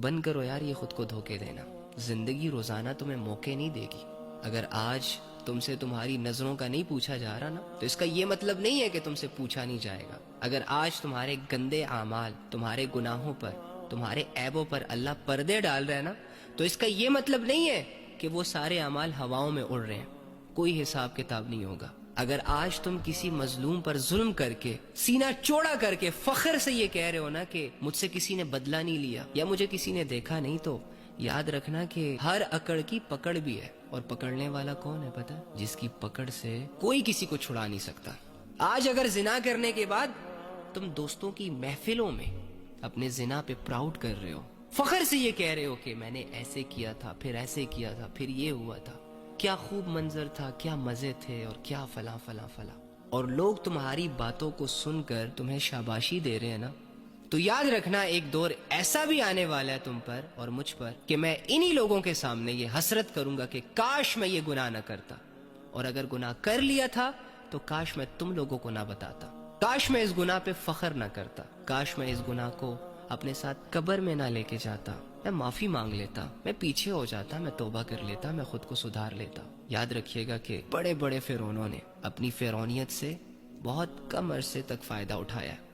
بند کرو یار یہ خود کو دھوکے دینا. زندگی روزانہ تمہیں موقع نہیں دے گی. اگر آج تم سے تمہاری نظروں کا نہیں پوچھا جا رہا نا تو اس کا یہ مطلب نہیں ہے کہ تم سے پوچھا نہیں جائے گا. اگر آج تمہارے گندے اعمال، تمہارے گناہوں پر، تمہارے عیبوں پر اللہ پردے ڈال رہا ہے نا تو اس کا یہ مطلب نہیں ہے کہ وہ سارے اعمال ہواؤں میں اڑ رہے ہیں. کوئی حساب کتاب نہیں ہوگا. اگر آج تم کسی مظلوم پر ظلم کر کے، سینہ چوڑا کر کے فخر سے یہ کہہ رہے ہو نا کہ مجھ سے کسی نے بدلہ نہیں لیا یا مجھے کسی نے دیکھا نہیں، تو یاد رکھنا کہ ہر اکڑ کی پکڑ بھی ہے. اور پکڑنے والا کون ہے پتہ؟ جس کی پکڑ سے کوئی کسی کو چھڑا نہیں سکتا. آج اگر زنا کرنے کے بعد تم دوستوں کی محفلوں میں اپنے زنا پہ پراؤڈ کر رہے ہو، فخر سے یہ کہہ رہے ہو کہ میں نے ایسے کیا تھا، پھر ایسے کیا تھا، پھر یہ ہوا تھا، کیا خوب منظر تھا، کیا مزے تھے، اور کیا فلاں فلاں فلاں، اور لوگ تمہاری باتوں کو سن کر تمہیں شاباشی دے رہے ہیں نا، تو یاد رکھنا ایک دور ایسا بھی آنے والا ہے تم پر اور مجھ پر کہ میں انہی لوگوں کے سامنے یہ حسرت کروں گا کہ کاش میں یہ گناہ نہ کرتا، اور اگر گناہ کر لیا تھا تو کاش میں تم لوگوں کو نہ بتاتا، کاش میں اس گناہ پہ فخر نہ کرتا، کاش میں اس گناہ کو اپنے ساتھ قبر میں نہ لے کے جاتا، میں معافی مانگ لیتا، میں پیچھے ہو جاتا، میں توبہ کر لیتا، میں خود کو سدھار لیتا. یاد رکھیے گا کہ بڑے بڑے فرعونوں نے اپنی فرعونیت سے بہت کم عرصے تک فائدہ اٹھایا ہے.